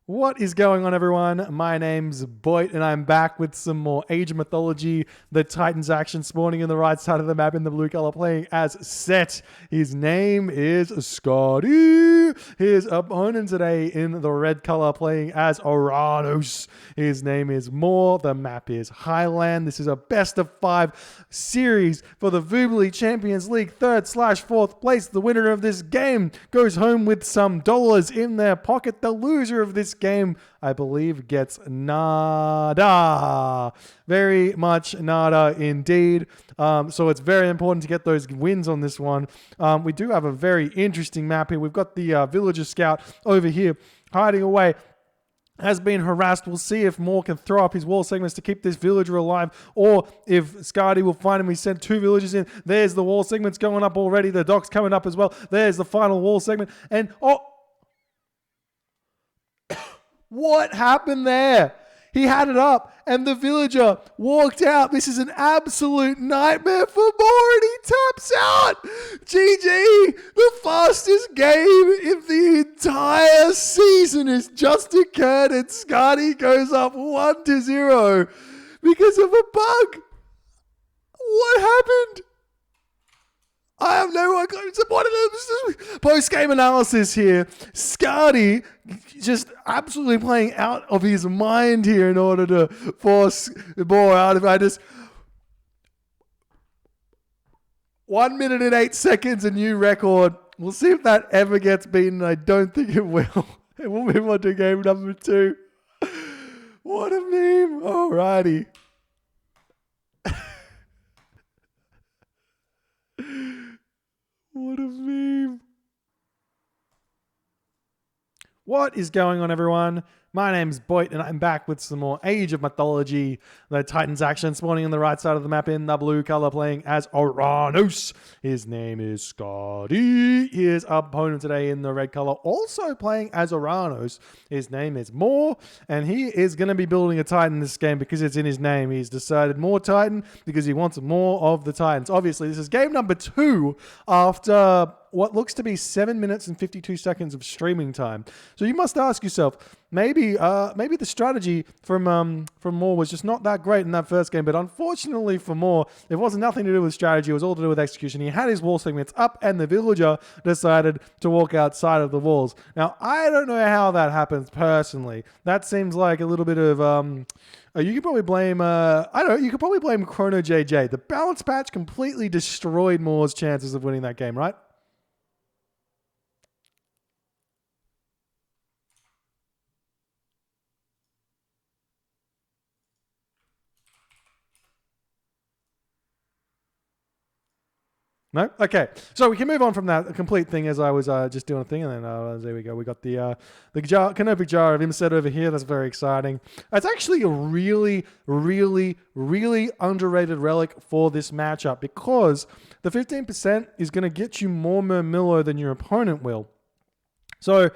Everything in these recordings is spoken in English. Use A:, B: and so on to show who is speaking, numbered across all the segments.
A: What is going on, everyone? My name's Boyd, and I'm back with some more Age of Mythology. The Titans action spawning in the right side of the map in the blue color, playing as Set. His name is Skady. His opponent today in the red color, playing as Oranos. His name is Moore. The map is Highland. This is a best of 5 series for the Voobly Champions League 3rd/4th place. The winner of this game goes home with some dollars in their pocket. The loser of this game, I believe, gets nada. Very much nada indeed. So it's very important to get those wins on this one. We do have a very interesting map here. We've got the villager scout over here hiding away. Has been harassed. We'll see if Moore can throw up his wall segments to keep this villager alive, or if Skady will find him. We sent 2 villagers in. There's the wall segments going up already. The dock's coming up as well. There's the final wall segment. And what happened there? He had it up and the villager walked out. This is an absolute nightmare for Moore, and he taps out. GG. The fastest game in the entire season has just occurred, and Skady goes up 1-0 because of a bug. What happened? I have no idea. Post-game analysis here. Skady just absolutely playing out of his mind here in order to force Moore out of it. 1 minute and 8 seconds, a new record. We'll see if that ever gets beaten. I don't think it will. And we'll move on to game number 2. What a meme. Alrighty. What a meme. What is going on, everyone? My name's Boyd, and I'm back with some more Age of Mythology. The Titans action spawning on the right side of the map in the blue color, playing as Oranos. His name is Skady. His opponent today in the red color, also playing as Oranos. His name is Moore, and he is going to be building a Titan this game because it's in his name. He's decided more Titan because he wants more of the Titans. Obviously, this is game number 2 after what looks to be 7 minutes and 52 seconds of streaming time. So you must ask yourself, maybe the strategy from Moore was just not that great in that first game. But unfortunately for Moore, it wasn't nothing to do with strategy. It was all to do with execution. He had his wall segments up, and the villager decided to walk outside of the walls. Now, I don't know how that happens personally. That seems like a little bit of you could probably blame, I don't know, you could probably blame Chrono JJ. The balance patch completely destroyed Moore's chances of winning that game, right? No? Okay. So we can move on from that complete thing as I was just doing a thing. And then there we go. We got the canopy jar of Imset over here. That's very exciting. It's actually a really, really, really underrated relic for this matchup because the 15% is going to get you more Murmillo than your opponent will. So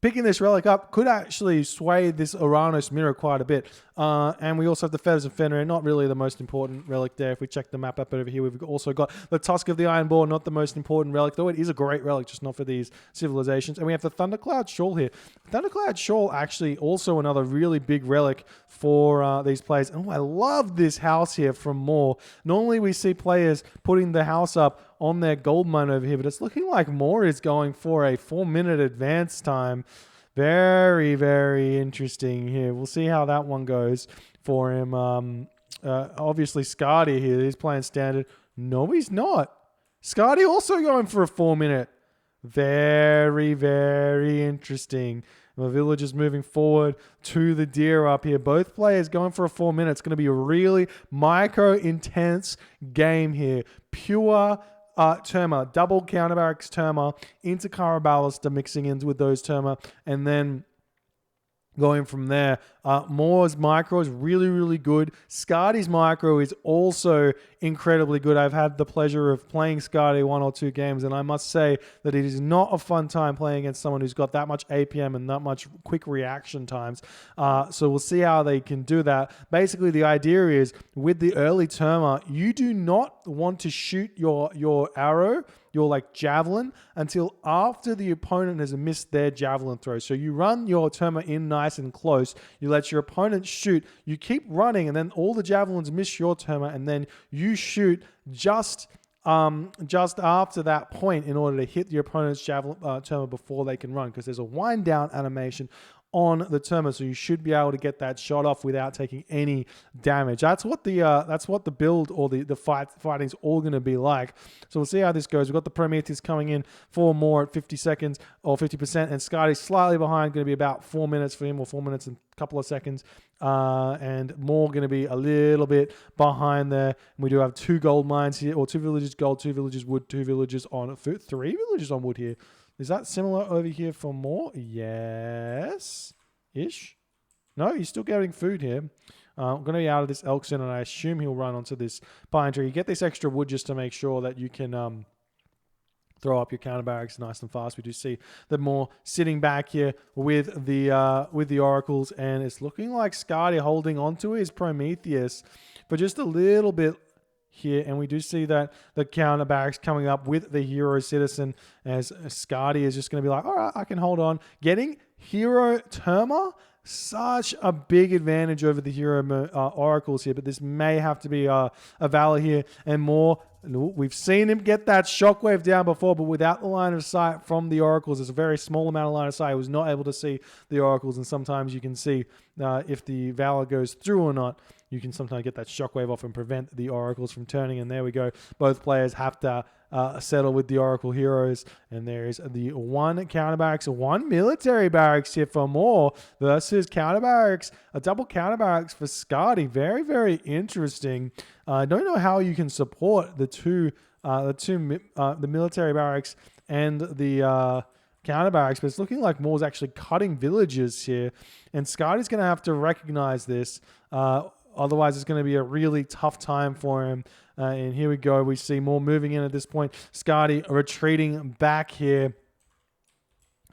A: picking this relic up could actually sway this Oranos mirror quite a bit. And we also have the Feathers of Fenrir, not really the most important relic there. If we check the map up over here, we've also got the Tusk of the Iron Boar, not the most important relic, though it is a great relic, just not for these civilizations. And we have the Thundercloud Shawl here. Thundercloud Shawl actually also another really big relic for these players. Oh, I love this house here from Moore. Normally we see players putting the house up on their gold mine over here, but it's looking like Moore is going for a 4-minute advance time. Very, very interesting here. We'll see how that one goes for him. Obviously, Skady here, he's playing standard. No, he's not. Skady also going for a 4-minute. Very, very interesting. The villagers moving forward to the deer up here. Both players going for a 4 minutes. It's going to be a really micro-intense game here. Pure Terma, double counterbarracks Terma into Caraballister, mixing in with those Terma, and then going from there. Moore's micro is really, really good. Skady's micro is also incredibly good. I've had the pleasure of playing Skady 1 or 2 games, and I must say that it is not a fun time playing against someone who's got that much APM and that much quick reaction times. So we'll see how they can do that. Basically, the idea is with the early Terma, you do not want to shoot your arrow, your like javelin, until after the opponent has missed their javelin throw. So you run your Terma in nice and close, you let your opponent shoot, you keep running, and then all the javelins miss your Terma, and then you shoot just after that point in order to hit your opponent's javelin Terma before they can run, because there's a wind down animation on the Terma, so you should be able to get that shot off without taking any damage. That's what the build or the fighting's all going to be like. So we'll see how this goes. We've got the Prometheus coming in for more at 50 seconds or 50%, and Skady slightly behind, going to be about 4 minutes for him, or 4 minutes and a couple of seconds, and more going to be a little bit behind there. And we do have 2 gold mines here, or 2 villages gold, 2 villages wood, 2 villages on 3 villages on wood here. Is that similar over here for more? Yes-ish. No, he's still getting food here. I'm going to be out of this elk center, and I assume he'll run onto this pine tree. You get this extra wood just to make sure that you can throw up your counter barracks nice and fast. We do see the more sitting back here with the oracles, and it's looking like Skady holding onto his Prometheus for just a little bit here, and we do see that the counter barracks coming up with the hero citizen, as Skady is just going to be like, all right, I can hold on. Getting hero Terma, such a big advantage over the hero oracles here, but this may have to be a valor here, and more. We've seen him get that shockwave down before, but without the line of sight from the oracles, there's a very small amount of line of sight. He was not able to see the oracles, and sometimes you can see if the valor goes through or not. You can sometimes get that shockwave off and prevent the oracles from turning, and there we go. Both players have to settle with the oracle heroes, and there's the 1 counter barracks, 1 military barracks here for more versus counter barracks, a double counter barracks for Skady. Very, very interesting. I don't know how you can support the military barracks and the counter barracks, but it's looking like Moore's actually cutting villages here, and Skady's going to have to recognize this. Otherwise, it's going to be a really tough time for him. And here we go. We see Moore moving in at this point. Skady retreating back here.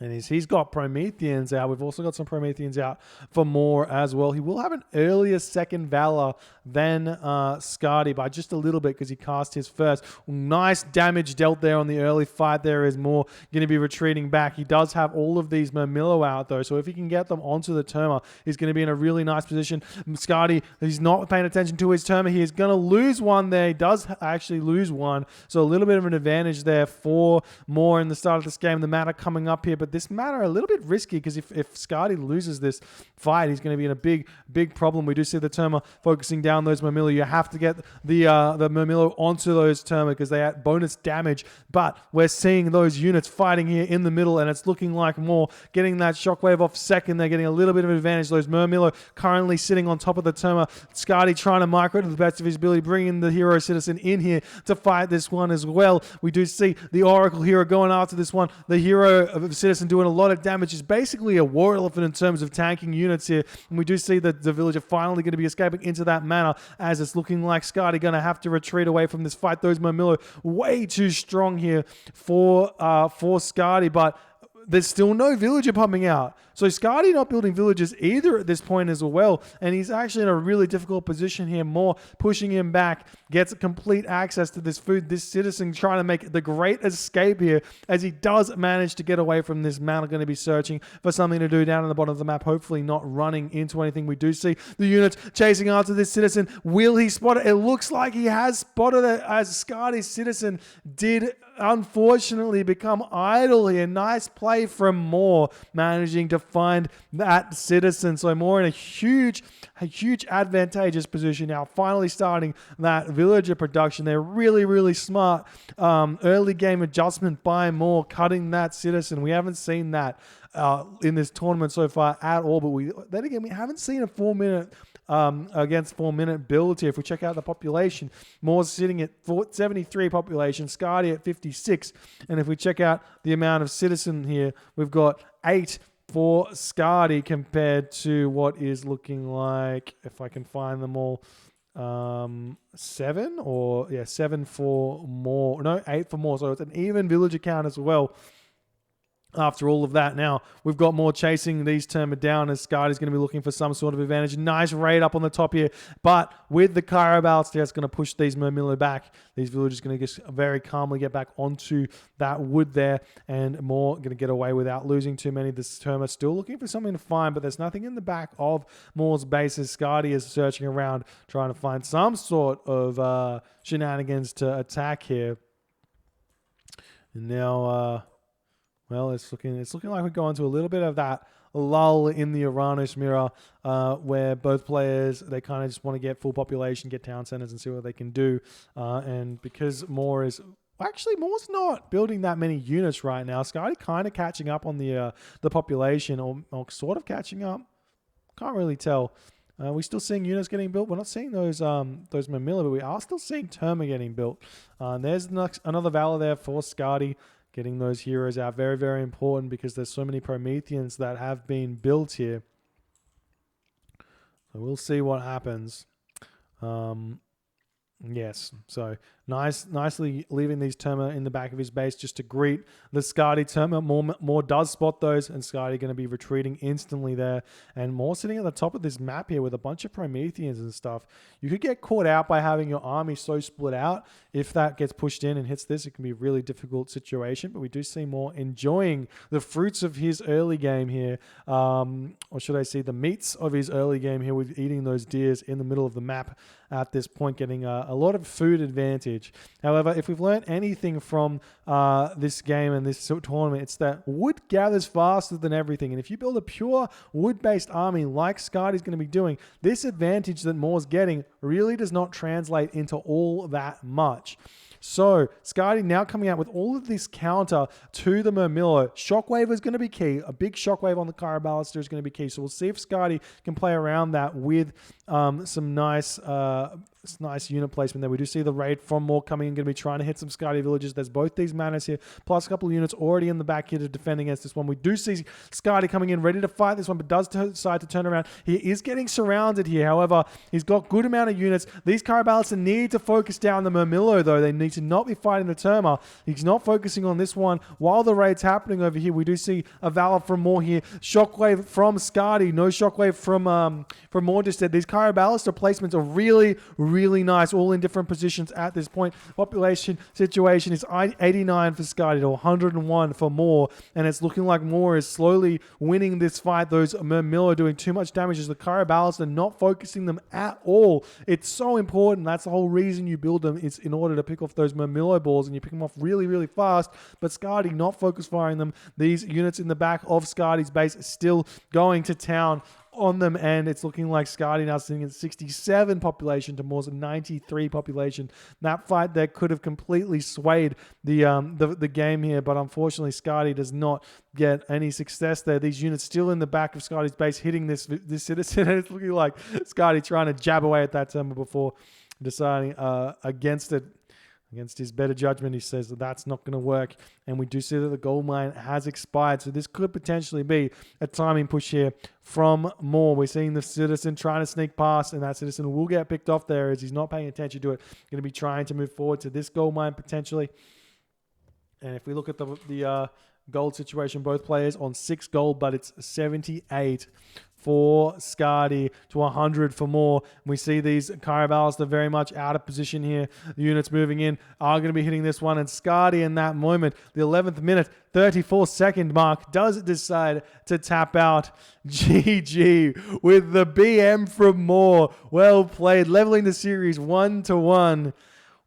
A: And he's got Prometheans out. We've also got some Prometheans out for Moore as well. He will have an earlier second Valor than Skady by just a little bit, because he cast his first. Nice damage dealt there on the early fight. There is Moore going to be retreating back. He does have all of these Murmillo out though, so if he can get them onto the Terma, he's going to be in a really nice position. Skady, he's not paying attention to his Terma. He is going to lose one there. He does actually lose one, so a little bit of an advantage there for Moore in the start of this game. The mana coming up here, but this matter a little bit risky, because if Skady loses this fight, he's going to be in a big problem. We do see the Terma focusing down those Murmillo. You have to get the Murmillo onto those Terma because they add bonus damage, but we're seeing those units fighting here in the middle, and it's looking like Moore getting that shockwave off second. They're getting a little bit of advantage. Those Murmillo currently sitting on top of the Terma. Skady trying to micro to the best of his ability, bringing the hero citizen in here to fight this one as well. We do see the Oracle hero going after this one. The hero of citizen doing a lot of damage. Is basically a war elephant in terms of tanking units here, and we do see that the villager finally going to be escaping into that manor, as it's looking like Skady going to have to retreat away from this fight. Those Murmillo way too strong here for Skady, but there's still no villager pumping out. So Skady not building villagers either at this point as well. And he's actually in a really difficult position here. More pushing him back. Gets complete access to this food. This citizen trying to make the great escape here, as he does manage to get away from this man. Going to be searching for something to do down in the bottom of the map. Hopefully not running into anything. We do see the units chasing after this citizen. Will he spot it? It looks like he has spotted it, as Skady's citizen did unfortunately become idle here. Nice play from Moore, managing to find that citizen. So Moore in a huge advantageous position now, finally starting that villager production. They're really smart early game adjustment by Moore, cutting that citizen. We haven't seen that in this tournament so far at all, but then again we haven't seen a 4 minute against 4 minute build here. If we check out the population, Moore's sitting at 73 population, Skady at 56, and if we check out the amount of citizen here, we've got 8 for Skady compared to what is looking like, if I can find them all, 7 or, yeah, 7 for more. No, 8 for more. So it's an even villager count as well. After all of that, now we've got more chasing these Terma down as Skydy's going to be looking for some sort of advantage. Nice raid up on the top here, but with the Carabals, that's going to push these Murmillo back. These villagers going to just very calmly get back onto that wood there, and more going to get away without losing too many. This Terma still looking for something to find, but there's nothing in the back of Moore's base as Skady is searching around, trying to find some sort of shenanigans to attack here. And now... well, it's looking like we're going to a little bit of that lull in the Oranos mirror where both players, they kind of just want to get full population, get town centers and see what they can do. And because Moore is... Actually, Moore's not building that many units right now. Skady kind of catching up on the population or sort of catching up. Can't really tell. We're still seeing units getting built. We're not seeing those Mamilla, but we are still seeing Terma getting built. There's another Valor there for Skady. Getting those heroes out, very, very important because there's so many Prometheans that have been built here. So we'll see what happens. Yes, so nicely leaving these Terma in the back of his base just to greet the Skady Terma. Moore does spot those, and Skady going to be retreating instantly there. And Moore sitting at the top of this map here with a bunch of Prometheans and stuff. You could get caught out by having your army so split out. If that gets pushed in and hits this, it can be a really difficult situation. But we do see Moore enjoying the fruits of his early game here. Or should I say the meats of his early game here with eating those deers in the middle of the map at this point, getting a lot of food advantage. However, if we've learned anything from this game and this tournament, it's that wood gathers faster than everything. And if you build a pure wood-based army like Skady's going to be doing, this advantage that Moore's getting really does not translate into all that much. So, Skady now coming out with all of this counter to the Murmillo. Shockwave is going to be key. A big shockwave on the Carabalister is going to be key. So, we'll see if Skady can play around that with some nice unit placement there. We do see the raid from Moore coming in, going to be trying to hit some Skady villages. There's both these manners here, plus a couple of units already in the back here to defend against this one. We do see Skady coming in, ready to fight this one, but does decide to turn around. He is getting surrounded here. However, he's got good amount of units. These Carabalister need to focus down the Murmillo, though. They need to not be fighting the Terma. He's not focusing on this one. While the raid's happening over here, we do see a Valor from Moore here. Shockwave from Skady. No Shockwave from Moore just said. These Carabalister placements are really, really nice, all in different positions at this point. Population situation is 89 for Skady to 101 for Moore, and it's looking like Moore is slowly winning this fight. Those Murmillo are doing too much damage as the Carabals are not focusing them at all. It's so important. That's the whole reason you build them. It's in order to pick off those Murmillo balls, and you pick them off really, really fast. But Skady not focus firing them. These units in the back of Skady's base are still going to town on them, and it's looking like Skady now sitting at 67 population to Moore's 93 population. That fight there could have completely swayed the game here, but unfortunately Skady does not get any success there. These units still in the back of Skady's base hitting this citizen, and it's looking like Skady trying to jab away at that Terma before deciding against it. Against his better judgment, he says that that's not going to work. And we do see that the gold mine has expired. So this could potentially be a timing push here from Moore. We're seeing the citizen trying to sneak past, and that citizen will get picked off there as he's not paying attention to it. Going to be trying to move forward to this gold mine potentially. And if we look at the gold situation, both players on 6 gold, but it's 78 for Skady to 100 for Moore. We see these Carabals, they're very much out of position here. The units moving in are going to be hitting this one, and Skady in that moment, the 11th minute, 34-second mark, does decide to tap out. GG with the BM from Moore. Well played, leveling the series 1-1.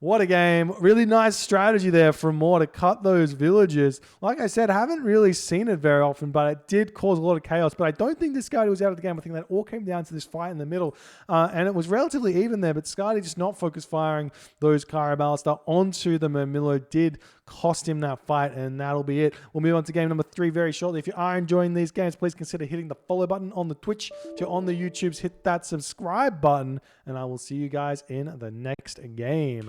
A: What a game. Really nice strategy there from Moore to cut those villages. Like I said, I haven't really seen it very often, but it did cause a lot of chaos. But I don't think this Skady was out of the game. I think that all came down to this fight in the middle. And it was relatively even there, but Skady just not focus firing those Carabalister onto the Murmillo did cost him that fight, and that'll be it. We'll move on to game number 3 very shortly. If you are enjoying these games, please consider hitting the follow button on the Twitch. If you're on the YouTubes, hit that subscribe button, and I will see you guys in the next game.